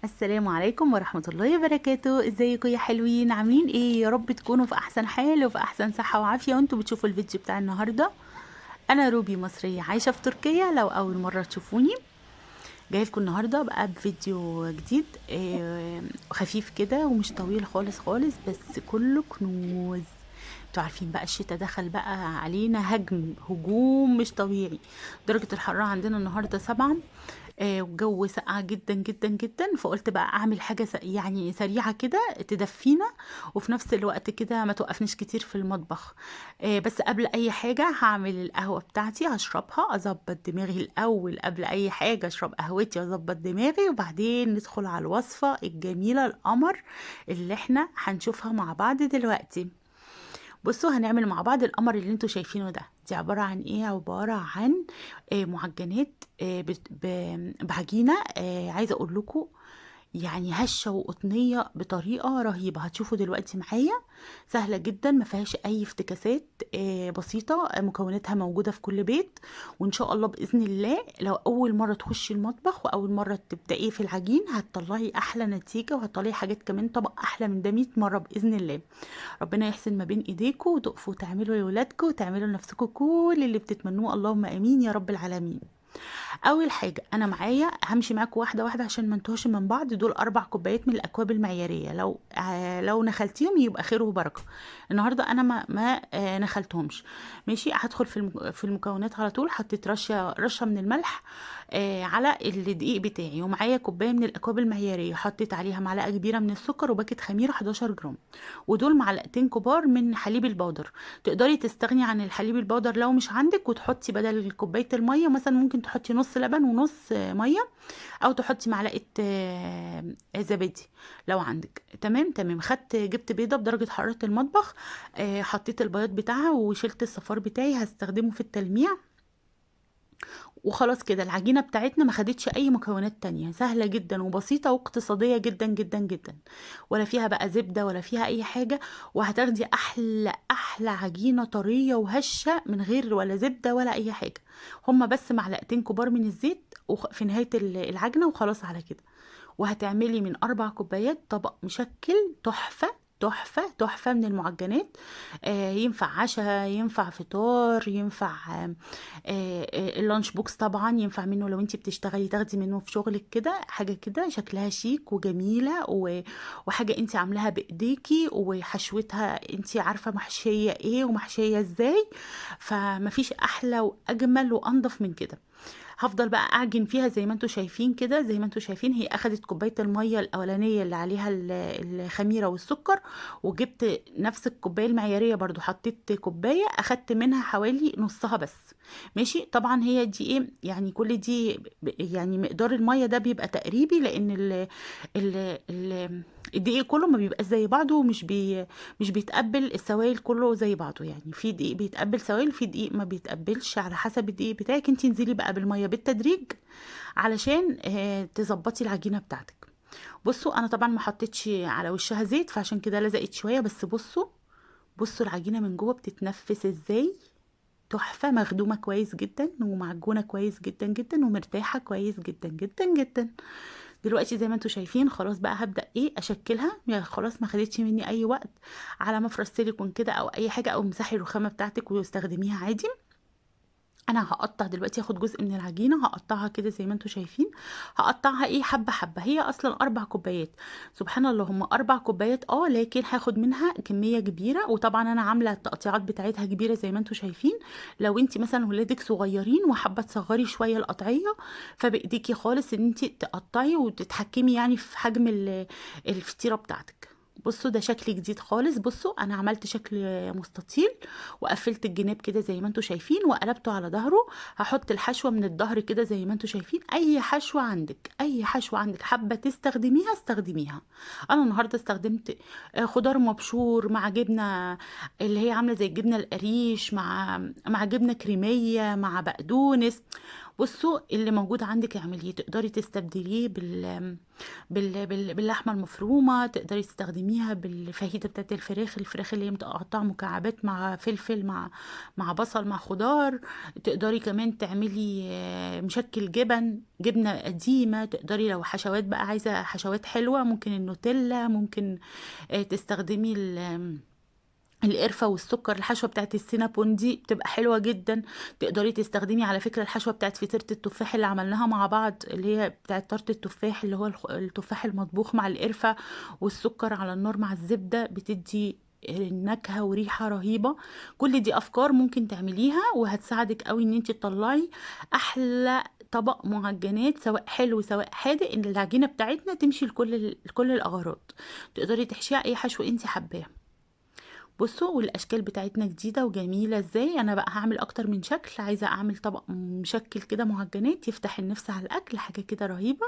السلام عليكم ورحمة الله وبركاته. ازيكم يا حلوين؟ عاملين ايه؟ يا رب تكونوا في احسن حال وفي احسن صحة وعافية وانتوا بتشوفوا الفيديو بتاع النهاردة. انا روبي مصرية عايشة في تركيا. لو اول مرة تشوفوني، جايلكم النهاردة بقى بفيديو جديد خفيف كده ومش طويل خالص خالص، بس كله كنوز. انتوا عارفين بقى الشتا دخل بقى علينا هجوم مش طبيعي. درجة الحرارة عندنا النهاردة 7. والجو ساقع جدا جدا جدا، فقلت بقى اعمل حاجة يعني سريعة كده تدفينا، وفي نفس الوقت كده ما توقفنيش كتير في المطبخ. بس قبل اي حاجة هعمل القهوة بتاعتي، هشربها اظبط دماغي الاول. قبل اي حاجة اشرب قهوتي واظبط دماغي، وبعدين ندخل على الوصفة الجميلة القمر اللي احنا هنشوفها مع بعض دلوقتي. بصوا، هنعمل مع بعض القمر اللي انتوا شايفينه ده. دي عبارة عن ايه؟ عبارة عن معجنات بعجينة. عايزة اقول لكم يعني هشة وقطنية بطريقة رهيبة. هتشوفوا دلوقتي معايا. سهلة جدا، ما فيهاش اي افتكاسات، بسيطة، مكوناتها موجودة في كل بيت. وان شاء الله بإذن الله لو اول مرة تخشي المطبخ واول مرة تبدأي في العجين هتطلعي احلى نتيجة، وهتطلعي حاجات كمان طبق احلى من ده 100 مرة بإذن الله. ربنا يحسن ما بين ايديكم وتقفوا تعملوا لاولادكم وتعملوا لنفسكم كل اللي بتتمنوه، اللهم امين يا رب العالمين. اول حاجه انا معايا همشي معاكم واحده واحده عشان ما نتوهش من بعض. دول 4 كوبايات من الاكواب المعياريه، لو نخلتيهم يبقى خير وبركه. النهارده انا ما نخلتهمش. ماشي، هدخل في المكونات على طول. حطيت رشه من الملح على الدقيق بتاعي، ومعايا كوبايه من الاكواب المعياريه حطيت عليها معلقه كبيره من السكر وباكت خميره 11 جرام، ودول معلقتين كبار من حليب البودر. تقدري تستغني عن الحليب البودر لو مش عندك، وتحطي بدل كوبايه الميه مثلا ممكن تحطي نص لبن ونص ميه، او تحطي معلقه زبادي لو عندك. تمام تمام. جبت بيضه بدرجه حراره المطبخ، حطيت البياض بتاعها وشلت الصفار بتاعي، هستخدمه في التلميع. وخلاص كده العجينة بتاعتنا ما خدتش اي مكونات تانية، سهلة جدا وبسيطة واقتصادية جدا جدا جدا، ولا فيها بقى زبدة ولا فيها اي حاجة. وهتاخدي احلى احلى عجينة طرية وهشة من غير ولا زبدة ولا اي حاجة. هما بس معلقتين كبار من الزيت في نهاية العجنة، وخلاص على كده. وهتعملي من 4 كوبايات طبق مشكل تحفة تحفة تحفة من المعجنات. ينفع عشاء، ينفع فطار، ينفع اللانش بوكس طبعا ينفع منه. لو انتي بتشتغلي تاخدي منه في شغلك كده، حاجة كده شكلها شيك وجميلة وحاجة انتي عاملاها بايديكي، وحشوتها انتي عارفة محشية ايه ومحشية ازاي. فمفيش احلى واجمل وانضف من كده. هفضل بقى اعجن فيها زي ما انتوا شايفين كده. زي ما انتوا شايفين هي اخدت كوبايه الميه الاولانيه اللي عليها الخميره والسكر، وجبت نفس الكوبايه المعياريه برضو حطيت كوبايه، اخدت منها حوالي نصها بس. ماشي. طبعا هي دي ايه يعني، كل دي يعني مقدار الميه ده بيبقى تقريبي، لان ال الدقيق كله ما بيبقى زي بعضه، مش بيتقبل السوائل كله زي بعضه. يعني في دقيق بيتقبل سوائل، في دقيق ما بيتقبلش. على حسب الدقيق بتاعك انت انزلي بقى بالميه بالتدريج علشان تظبطي العجينه بتاعتك. بصوا انا طبعا ما حطيتش على وشها زيت، فعشان كده لزقت شويه. بس بصوا، بصوا العجينه من جوه بتتنفس ازاي. تحفه، مخدومه كويس جدا ومعجونه كويس جدا جدا ومرتاحه كويس جدا جدا جدا. دلوقتي زي ما انتوا شايفين خلاص بقى هبدأ ايه اشكلها. يعني خلاص ما خدتش مني اي وقت. على مفرش سيليكون كده او اي حاجة، او مسحي الرخامة بتاعتك واستخدميها عادي. انا هقطع دلوقتي، هاخد جزء من العجينه هقطعها كده زي ما انتوا شايفين. هقطعها ايه، حبه حبه. هي اصلا 4 كوبايات. سبحان الله، هم 4 كوبايات لكن هاخد منها كميه كبيره. وطبعا انا عامله التقطيعات بتاعتها كبيره زي ما انتوا شايفين. لو انت مثلا ولادك صغيرين وحابه تصغري شويه القطعيه، فبايديكي خالص ان انت تقطعي وتتحكمي يعني في حجم الفطيره بتاعتك. بصوا ده شكل جديد خالص. بصوا انا عملت شكل مستطيل، وقفلت الجناب كده زي ما انتوا شايفين، وقلبته على ظهره. هحط الحشوه من الظهر كده زي ما انتوا شايفين. اي حشوه عندك، اي حشوه عندك حابه تستخدميها استخدميها. انا النهارده استخدمت خضار مبشور مع جبنه اللي هي عامله زي الجبنه القريش، مع جبنه كريميه، مع بقدونس. بصوا اللي موجود عندك اعمليه، تقدري تستبدليه باللحمه المفرومه، تقدري تستخدميها بالفاهيتا بتاعت الفراخ اللي هي متقطعه مكعبات مع فلفل مع بصل مع خضار. تقدري كمان تعملي مشكل جبنه قديمه. تقدري لو حشوات بقى عايزه حشوات حلوه، ممكن النوتيلا، ممكن تستخدمي القرفة والسكر. الحشوة بتاعت السينابون دي بتبقى حلوة جدا. تقدري تستخدمي على فكرة الحشوة بتاعت فطيرة التفاح اللي عملناها مع بعض، اللي هي بتاعت طرط التفاح، اللي هو التفاح المطبوخ مع القرفة والسكر على النار مع الزبدة، بتدي نكهة وريحة رهيبة. كل دي أفكار ممكن تعمليها وهتساعدك قوي ان انت تطلعي أحلى طبق معجنات، سواء حلو سواء حادق، ان العجينة بتاعتنا تمشي لكل الأغراض. تقدري تحشيها أي حشو انت حباه. بصوا والاشكال بتاعتنا جديده وجميله ازاي. انا بقى هعمل اكتر من شكل، عايزه اعمل طبق مشكل كده معجنات يفتح النفس على الاكل، حاجه كده رهيبه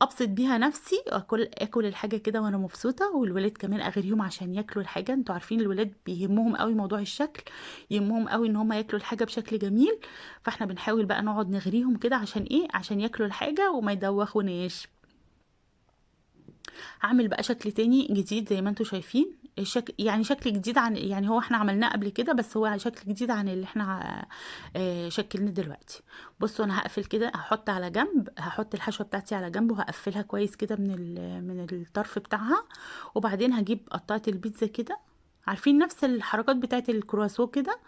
ابسط بيها نفسي، اكل الحاجه كده وانا مبسوطه، والولاد كمان اغريهم عشان ياكلوا الحاجه. انتوا عارفين الولاد بيهمهم قوي موضوع الشكل، يهمهم قوي ان هم ياكلوا الحاجه بشكل جميل. فاحنا بنحاول بقى نقعد نغريهم كده عشان ايه؟ عشان ياكلوا الحاجه وما يدوخوناش. هعمل بقى شكل تاني جديد زي ما انتوا شايفين. الشكل يعني شكل جديد عن، يعني هو احنا عملناه قبل كده، بس هو شكل جديد عن اللي احنا شكلنا دلوقتي. بصوا انا هقفل كده، هحط على جنب، هحط الحشوه بتاعتي على جنب وهقفلها كويس كده من الطرف بتاعها. وبعدين هجيب قطعه البيتزا كده، عارفين نفس الحركات بتاعت الكرواسون كده،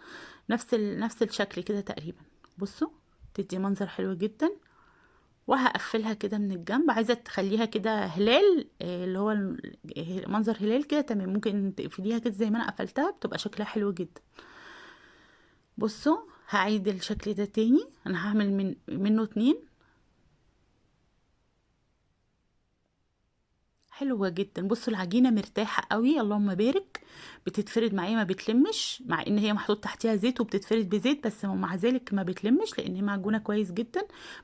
نفس الشكل كده تقريبا. بصوا تدي منظر حلو جدا. وهقفلها كده من الجنب، عايزه تخليها كده هلال، اللي هو منظر هلال كده، تمام. ممكن تقفليها كده زي ما انا قفلتها، بتبقى شكلها حلو جدا. بصوا هعيد الشكل ده تاني، انا هعمل منه اتنين. حلوة جدا. بصوا العجينة مرتاحة قوي، اللهم بارك. بتتفرد معايا ما بتلمش، مع ان هي محطوط تحتها زيت وبتتفرد بزيت، بس مع ذلك ما بتلمش لان هي معجونة كويس جدا.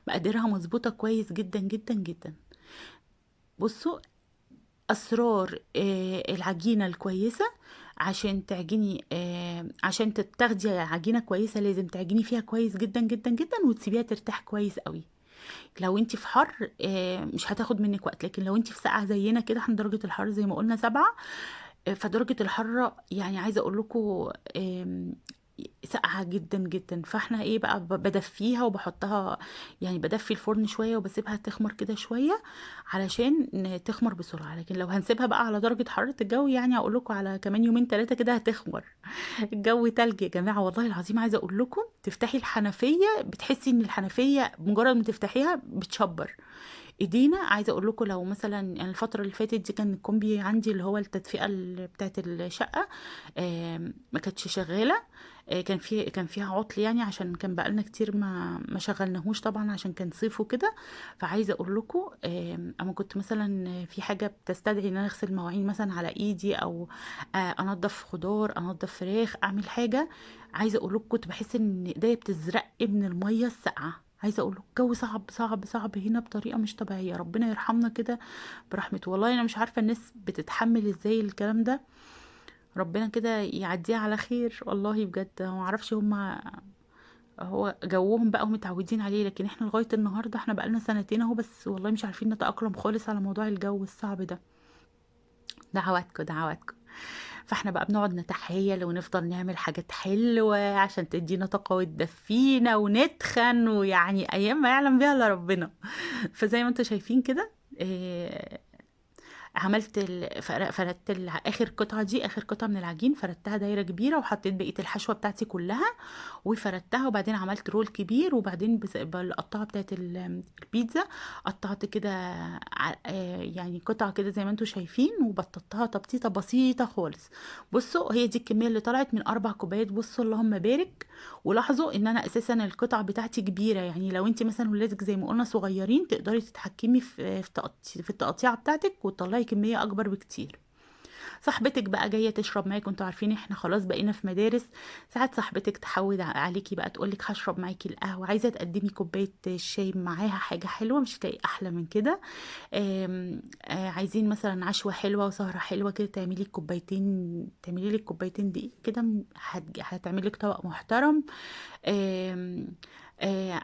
مقاديرها مظبوطة كويس جدا جدا جدا. بصوا اسرار العجينه الكويسه، عشان تعجني عشان تاخدي عجينه كويسه لازم تعجني فيها كويس جدا جدا جدا، وتسيبيها ترتاح كويس قوي. لو انت في حر مش هتاخد منك وقت، لكن لو انت في ساقعه زينا كده، احنا درجه الحراره زي ما قلنا 7. فدرجه الحراره يعني عايزه اقول لكم ساقعه جدا جدا. فاحنا ايه بقى، بدفيها وبحطها، يعني بدفي الفرن شويه وبسيبها تخمر كده شويه علشان تخمر بسرعه. لكن لو هنسيبها بقى على درجه حراره الجو، يعني اقول لكم على كمان يومين ثلاثه كده هتخمر. الجو تلج يا جماعه والله العظيم. عايزه اقول لكم تفتحي الحنفيه بتحسي ان الحنفيه مجرد ما تفتحيها بتشبر ايدينا. عايزه اقول لكم لو مثلا يعني الفتره اللي فاتت دي كان الكومبي عندي اللي هو التدفئه بتاعه الشقه ما كانتش شغاله. كان فيها عطل، يعني عشان كان بقالنا كتير ما شغلناهوش طبعا عشان كان صيف وكده. فعايزه اقول لكم اما كنت مثلا في حاجه بتستدعي ان انا اغسل مواعين مثلا على ايدي، او انضف خضار، انضف فراخ، اعمل حاجه، عايزه اقول لكم كنت بحس ان ايديا بتزرق من الميه الساقعه. عايزه اقول لك الجو صعب صعب صعب هنا بطريقه مش طبيعيه. ربنا يرحمنا كده برحمته. والله انا مش عارفه الناس بتتحمل ازاي الكلام ده. ربنا كده يعديها على خير والله بجد. ما اعرفش هما، هو جوهم بقى ومتعودين عليه، لكن احنا لغايه النهارده احنا بقالنا سنتين اهو، بس والله مش عارفين نتاقلم خالص على موضوع الجو الصعب ده. دعواتكم دعواتكم. فاحنا بقى بنقعد نتحايل ونفضل نعمل حاجات حلوة عشان تدينا طاقة وتدفينا ونتخن، ويعني أيام ما يعلم بيها إلا ربنا. فزي ما انتوا شايفين كده عملت فردت اخر قطعه دي، اخر قطعه من العجين، فردتها دايره كبيره وحطيت بقيه الحشوه بتاعتي كلها وفردتها. وبعدين عملت رول كبير، وبعدين بالقطعه بتاعت البيتزا قطعت كده يعني قطعه كده زي ما انتم شايفين، وبططتها تبطيطه بسيطه خالص. بصوا هي دي الكميه اللي طلعت من 4 كوبايات. بصوا اللهم بارك. ولاحظوا ان انا اساسا القطع بتاعتي كبيره، يعني لو انت مثلا ولادك زي ما قلنا صغيرين تقدري تتحكمي في التقطيعه بتاعتك وتطلعي كميه اكبر بكتير. صاحبتك بقى جايه تشرب معاكي، انتوا عارفين احنا خلاص بقينا في مدارس، ساعات صاحبتك تحود عليكي بقى تقولك هشرب معاكي القهوه، عايزه تقدمي كوبايه الشاي معاها، حاجه حلوه مش هتلاقي احلى من كده. عايزين مثلا عشوه حلوه وسهره حلوه كده، تعملي كوبايتين، تعملي لك كوبايتين دقيق كده، هتعملي لك طبق محترم. آم،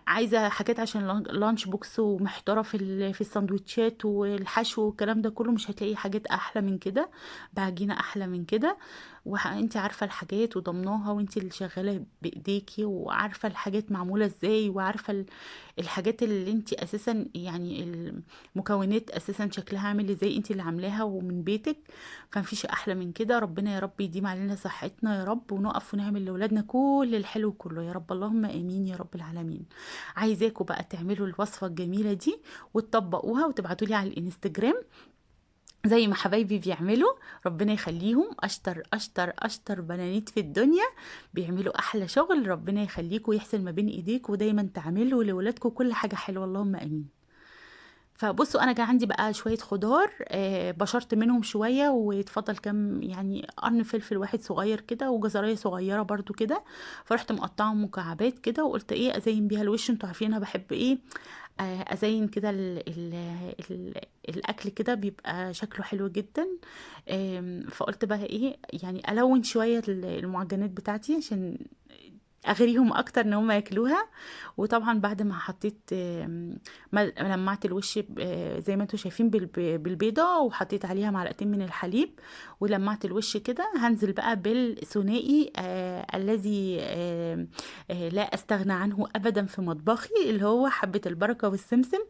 عايزة حاجات عشان لانش بوكس ومحتارة في الساندوتشات والحشو والكلام ده كله، مش هتلاقي حاجات احلى من كده بعجينة احلى من كده. وانت عارفة الحاجات وضمناها، وانت اللي شغالة بايديكي وعارفة الحاجات معمولة ازاي، وعارفة الحاجات اللي انت اساسا يعني المكونات اساسا شكلها عامل ازاي، انت اللي عاملاها ومن بيتك. فمفيش احلى من كده. ربنا يا رب يديم علينا صحتنا يا رب، ونقف ونعمل لاولادنا كل الحلو كله يا رب، اللهم امين يا رب العالمين. عايزاكم بقى تعملوا الوصفة الجميلة دي وتطبقوها وتبعتوا لي على الانستجرام زي ما حبايبي بيعملوا. ربنا يخليهم، اشطر اشطر اشطر بنانيت في الدنيا، بيعملوا احلى شغل. ربنا يخليكم ويحسن ما بين ايديكم، ودايما تعملوا لاولادكم كل حاجة حلوة، اللهم امين. فبصوا انا كان عندي بقى شويه خضار، بشرت منهم شويه، واتفضل كام يعني قرن فلفل واحد صغير كده، وجزريه صغيره برضو كده. فرحت مقطعهم مكعبات كده، وقلت ايه ازين بيها الوش. انتوا عارفين انا بحب ايه، ازين كده ال الاكل كده بيبقى شكله حلو جدا. فقلت بقى ايه يعني الون شويه المعجنات بتاعتي عشان اغريهم اكتر ان هم ياكلوها. وطبعا بعد ما حطيت لمعت الوش زي ما انتم شايفين بالبيضه، وحطيت عليها معلقتين من الحليب، ولمعت الوش كده. هنزل بقى بالثنائي الذي لا استغنى عنه ابدا في مطبخي، اللي هو حبه البركه والسمسم.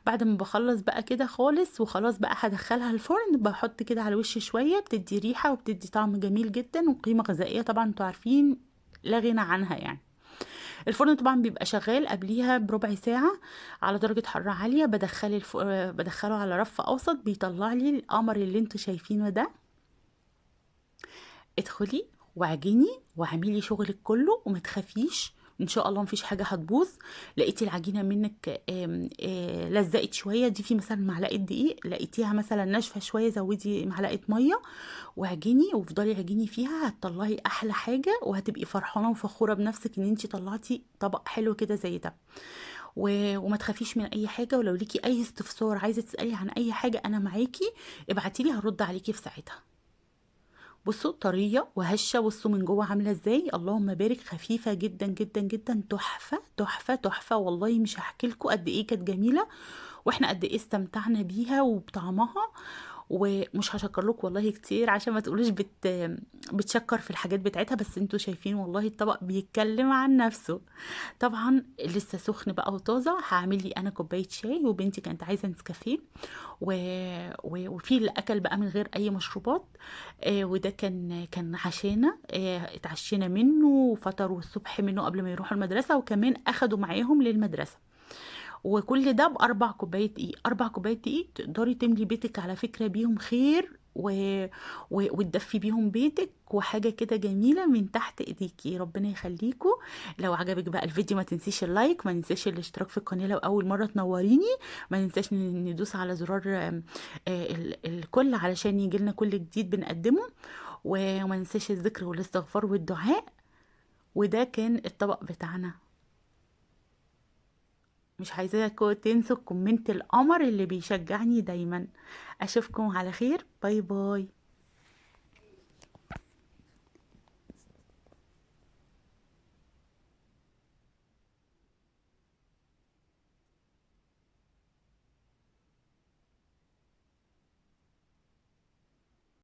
بعد ما بخلص بقى كده خالص وخلاص بقى هدخلها الفرن، بحط كده على الوش شويه، بتدي ريحه وبتدي طعم جميل جدا وقيمه غذائيه طبعا انتوا عارفين لا غنى عنها يعني. الفرن طبعا بيبقى شغال قبليها بربع ساعة على درجة حرارة عالية. بدخله على رف أوسط، بيطلع لي القمر اللي انتوا شايفينه ده. ادخلي واعجني واعملي شغلك كله وما تخافيش، ان شاء الله مفيش حاجه هتبوظ. لقيتي العجينه منك لزقت شويه، دي في مثلا معلقه دقيق. لقيتيها مثلا ناشفه شويه، زودي معلقه ميه واعجني، وافضلي اعجني فيها. هتطلعي احلى حاجه، وهتبقي فرحانه وفخوره بنفسك ان انتي طلعتي طبق حلو كده زي ده. وما تخافيش من اي حاجه، ولو ليكي اي استفسار عايزه تسالي عن اي حاجه انا معاكي، ابعتيلي هرد عليكي في ساعتها. بصوا طريه وهشه، بصوا من جوه عامله ازاي، اللهم بارك. خفيفه جدا جدا جدا، تحفه تحفه تحفه والله. مش هحكي لكم قد ايه كانت جميله، واحنا قد ايه استمتعنا بيها وبطعمها. ومش هشكر لكم والله كتير عشان ما تقولوش بتشكر في الحاجات بتاعتها، بس انتوا شايفين والله الطبق بيتكلم عن نفسه. طبعا لسه سخن بقى وطازه. هعمل لي انا كوبايه شاي، وبنتي كانت عايزه نسكافيه، و... وفي اللي اكل بقى من غير اي مشروبات. وده كان عشانا، اتعشينا منه وفطروا الصبح منه قبل ما يروحوا المدرسه، وكمان اخدوا معاهم للمدرسه. وكل ده بأربع كوبايات دقيق. أربع كوبايات دقيق تقدري تملي بيتك على فكرة بيهم خير، وتدفي بيهم بيتك، وحاجة كده جميلة من تحت ايديكي. ربنا يخليكوا. لو عجبك بقى الفيديو ما تنسيش اللايك، ما ننساش الاشتراك في القناة لو أول مرة تنوريني، ما ننساش ندوس على زرار الكل علشان يجيلنا كل جديد بنقدمه، وما ننساش الذكر والاستغفار والدعاء. وده كان الطبق بتاعنا. مش عايزاكم تنسوا كومنت القمر اللي بيشجعني دايما. اشوفكم على خير، باي باي.